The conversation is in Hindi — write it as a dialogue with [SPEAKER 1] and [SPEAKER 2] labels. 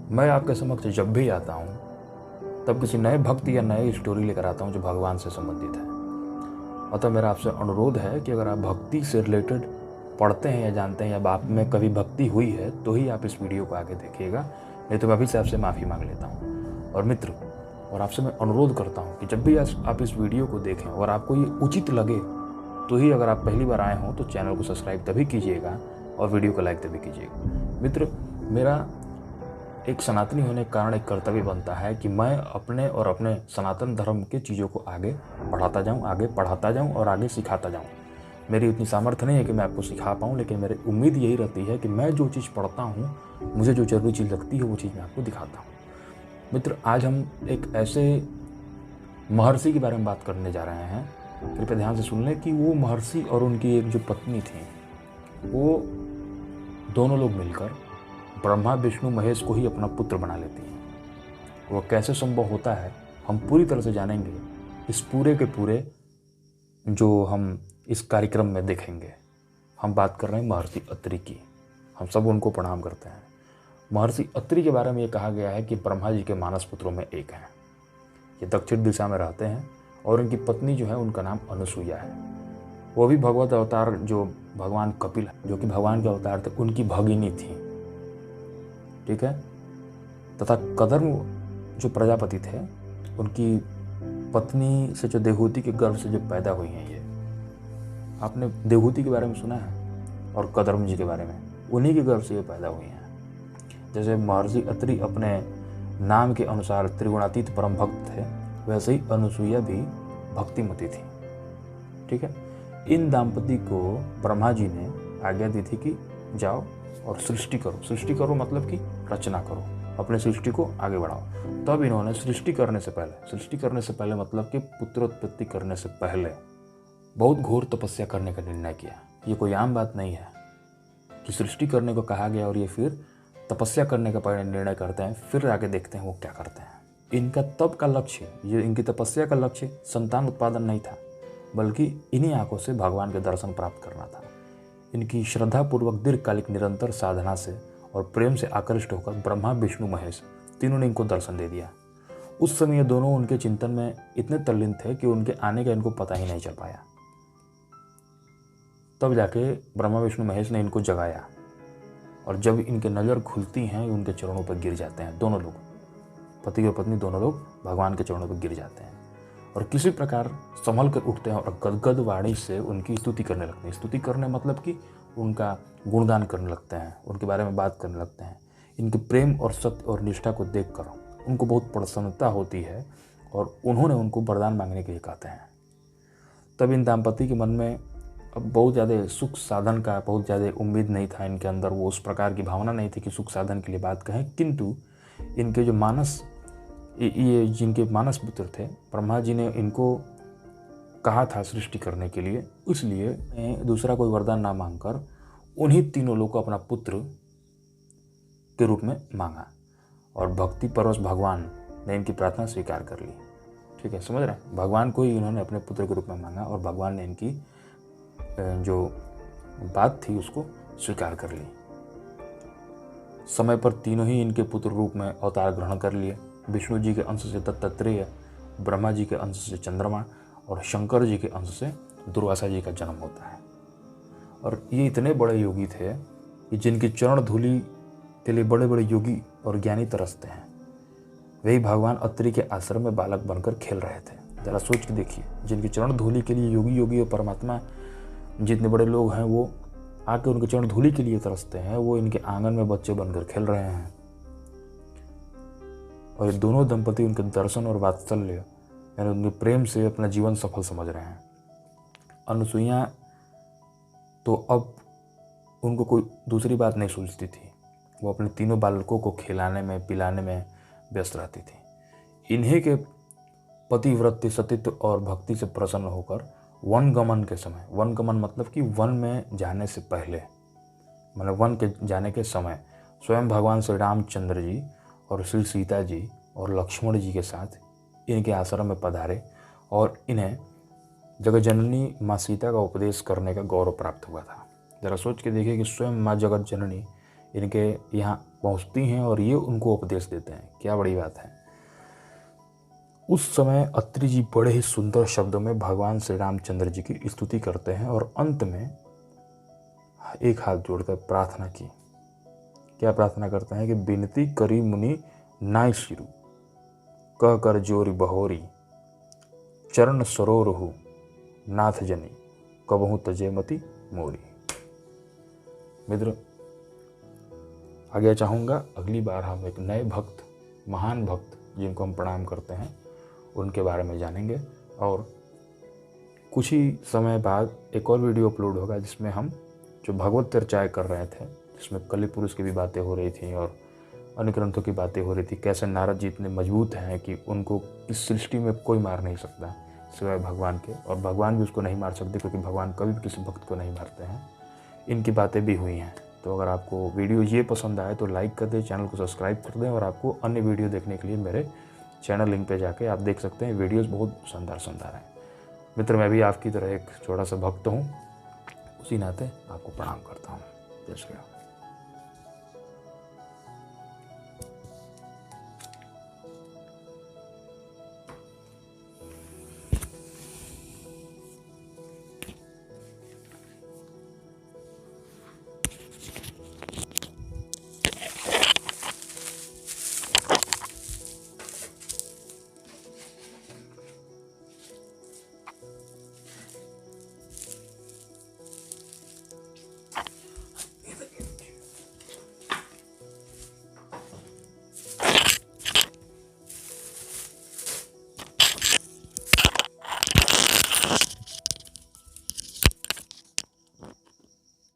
[SPEAKER 1] मैं आपके समक्ष जब भी आता हूँ तब किसी नए भक्त या नई स्टोरी लेकर आता हूँ जो भगवान से संबंधित है। अतः मेरा आपसे अनुरोध है कि अगर आप भक्ति से रिलेटेड पढ़ते हैं या जानते हैं या आप में कभी भक्ति हुई है तो ही आप इस वीडियो को आगे देखिएगा, नहीं तो मैं अभी से आपसे माफ़ी मांग लेता हूँ। और मित्र, और आपसे मैं अनुरोध करता हूँ कि जब भी आप इस वीडियो को देखें और आपको ये उचित लगे तो ही, अगर आप पहली बार आए हों तो चैनल को सब्सक्राइब तभी कीजिएगा और वीडियो को लाइक तभी कीजिएगा। मित्र, मेरा एक सनातनी होने के कारण एक कर्तव्य बनता है कि मैं अपने और अपने सनातन धर्म के चीज़ों को आगे बढ़ाता जाऊं, आगे पढ़ाता जाऊं और आगे सिखाता जाऊं। मेरी उतनी सामर्थ्य नहीं है कि मैं आपको सिखा पाऊं, लेकिन मेरी उम्मीद यही रहती है कि मैं जो चीज़ पढ़ता हूं, मुझे जो जरूरी चीज़ लगती है वो चीज़ मैं आपको दिखाता हूँ। मित्र, आज हम एक ऐसे महर्षि के बारे में बात करने जा रहे हैं। कृपया ध्यान से सुन लें कि वो महर्षि और उनकी एक जो पत्नी थी, वो दोनों लोग मिलकर ब्रह्मा विष्णु महेश को ही अपना पुत्र बना लेती हैं। वो कैसे संभव होता है हम पूरी तरह से जानेंगे इस पूरे के पूरे जो हम इस कार्यक्रम में देखेंगे। हम बात कर रहे हैं महर्षि अत्रि की। हम सब उनको प्रणाम करते हैं। महर्षि अत्रि के बारे में ये कहा गया है कि ब्रह्मा जी के मानस पुत्रों में एक हैं। ये दक्षिण दिशा में रहते हैं और उनकी पत्नी जो है उनका नाम अनुसुईया है। वो भी भगवत अवतार जो भगवान कपिल जो कि भगवान के अवतार थे, उनकी भगिनी थी। ठीक है। तथा कदर्म जो प्रजापति थे, उनकी पत्नी से जो देवहूति के गर्भ से जो पैदा हुई हैं, ये आपने देवहूति के बारे में सुना है और कदर्म जी के बारे में, उन्हीं के गर्भ से ये पैदा हुई हैं। जैसे महर्षि अत्रि अपने नाम के अनुसार त्रिगुणातीत परम भक्त थे, वैसे ही अनुसुईया भी भक्तिमती थी। ठीक है। इन दाम्पति को ब्रह्मा जी ने आज्ञा दी थी कि जाओ और सृष्टि करो। सृष्टि करो मतलब कि रचना करो, अपने सृष्टि को आगे बढ़ाओ। तब इन्होंने सृष्टि करने से पहले मतलब कि पुत्रोत्पत्ति करने से पहले बहुत घोर तपस्या करने का निर्णय किया। ये कोई आम बात नहीं है कि सृष्टि करने को कहा गया और ये फिर तपस्या करने का पहले निर्णय करते हैं, फिर आगे देखते हैं वो क्या करते हैं। इनका तब का लक्ष्य, ये इनकी तपस्या का लक्ष्य संतान उत्पादन नहीं था, बल्कि इन्हीं आंखों से भगवान के दर्शन प्राप्त करना था। इनकी श्रद्धापूर्वक दीर्घकालिक निरंतर साधना से और प्रेम से आकृष्ट होकर ब्रह्मा विष्णु महेश तीनों ने इनको दर्शन दे दिया। उस समय ये दोनों उनके चिंतन में इतने तल्लीन थे कि उनके आने का इनको पता ही नहीं चल पाया। तब जाके ब्रह्मा विष्णु महेश ने इनको जगाया और जब इनके नज़र खुलती हैं, उनके चरणों पर गिर जाते हैं। दोनों लोग, पति और पत्नी दोनों लोग भगवान के चरणों पर गिर जाते हैं और किसी प्रकार संभल कर उठते हैं और गदगद वाणी से उनकी स्तुति करने लगते हैं। स्तुति करने मतलब कि उनका गुणगान करने लगते हैं, उनके बारे में बात करने लगते हैं। इनके प्रेम और सत्य और निष्ठा को देखकर उनको बहुत प्रसन्नता होती है और उन्होंने उनको वरदान मांगने के लिए कहते हैं। तब इन दाम्पति के मन में अब बहुत ज़्यादा सुख साधन का बहुत ज़्यादा उम्मीद नहीं था इनके अंदर, वो उस प्रकार की भावना नहीं थी कि सुख साधन के लिए बात कहें। किंतु इनके जो ये जिनके मानस पुत्र थे, ब्रह्मा जी ने इनको कहा था सृष्टि करने के लिए, इसलिए दूसरा कोई वरदान ना मांगकर उन्हीं तीनों लोगों को अपना पुत्र के रूप में मांगा और भक्ति परवश भगवान ने इनकी प्रार्थना स्वीकार कर ली। ठीक है, समझ रहे हैं? भगवान को ही इन्होंने अपने पुत्र के रूप में मांगा और भगवान ने इनकी जो बात थी उसको स्वीकार कर ली। समय पर तीनों ही इनके पुत्र रूप में अवतार ग्रहण कर लिए। विष्णु जी के अंश से दत्तात्रेय, ब्रह्मा जी के अंश से चंद्रमा और शंकर जी के अंश से दुर्वासा जी का जन्म होता है। और ये इतने बड़े योगी थे कि जिनकी चरण धूलि के लिए बड़े बड़े योगी और ज्ञानी तरसते हैं, वही भगवान अत्रि के आश्रम में बालक बनकर खेल रहे थे। जरा सोच के देखिए, जिनकी चरण धूलि के लिए योगी और परमात्मा जितने बड़े लोग हैं वो आके उनके चरण धूलि के लिए तरसते हैं, वो इनके आंगन में बच्चे बनकर खेल रहे हैं। और ये दोनों दंपति उनके दर्शन और वात्सल्य यानी उनके प्रेम से अपना जीवन सफल समझ रहे हैं। अनुसुईया तो अब उनको कोई दूसरी बात नहीं सूझती थी, वो अपने तीनों बालकों को खिलाने में पिलाने में व्यस्त रहती थी। इन्हीं के पतिव्रत सतीत्व और भक्ति से प्रसन्न होकर वन गमन के समय, वन गमन मतलब कि वन में जाने से पहले, मतलब वन के जाने के समय स्वयं भगवान श्री रामचंद्र जी और श्री सीता जी और लक्ष्मण जी के साथ इनके आश्रम में पधारे और इन्हें जगत जननी माँ सीता का उपदेश करने का गौरव प्राप्त हुआ था। जरा सोच के देखिए कि स्वयं माँ जगत जननी इनके यहाँ पहुँचती हैं और ये उनको उपदेश देते हैं। क्या बड़ी बात है। उस समय अत्रि जी बड़े ही सुंदर शब्दों में भगवान श्री रामचंद्र जी की स्तुति करते हैं और अंत में एक हाथ जोड़कर प्रार्थना की। क्या प्रार्थना करते हैं कि विनती करी मुनि नाय शिरु, कह कर जोरी बहोरी, चरण सरोरहु नाथ जनी, कबहू तजे मति मोरी। मित्र, आगे चाहूँगा अगली बार हम एक नए भक्त, महान भक्त जिनको हम प्रणाम करते हैं, उनके बारे में जानेंगे। और कुछ ही समय बाद एक और वीडियो अपलोड होगा जिसमें हम जो भगवत चर्चाएँ कर रहे थे, जिसमें कलि पुरुष की भी बातें हो रही थी और अन्य ग्रंथों की बातें हो रही थी, कैसे नारद जी इतने मजबूत हैं कि उनको इस सृष्टि में कोई मार नहीं सकता सिवाय भगवान के, और भगवान भी उसको नहीं मार सकते क्योंकि भगवान कभी भी किसी भक्त को नहीं मारते हैं। इनकी बातें भी हुई हैं। तो अगर आपको वीडियो ये पसंद आए तो लाइक कर दें, चैनल को सब्सक्राइब कर दें, और आपको अन्य वीडियो देखने के लिए मेरे चैनल लिंक पे जाके आप देख सकते हैं। वीडियोस बहुत शानदार हैं। मित्र, मैं भी आपकी तरह एक छोटा सा भक्त हूँ, उसी नाते आपको प्रणाम करता हूँ। जय श्री राम।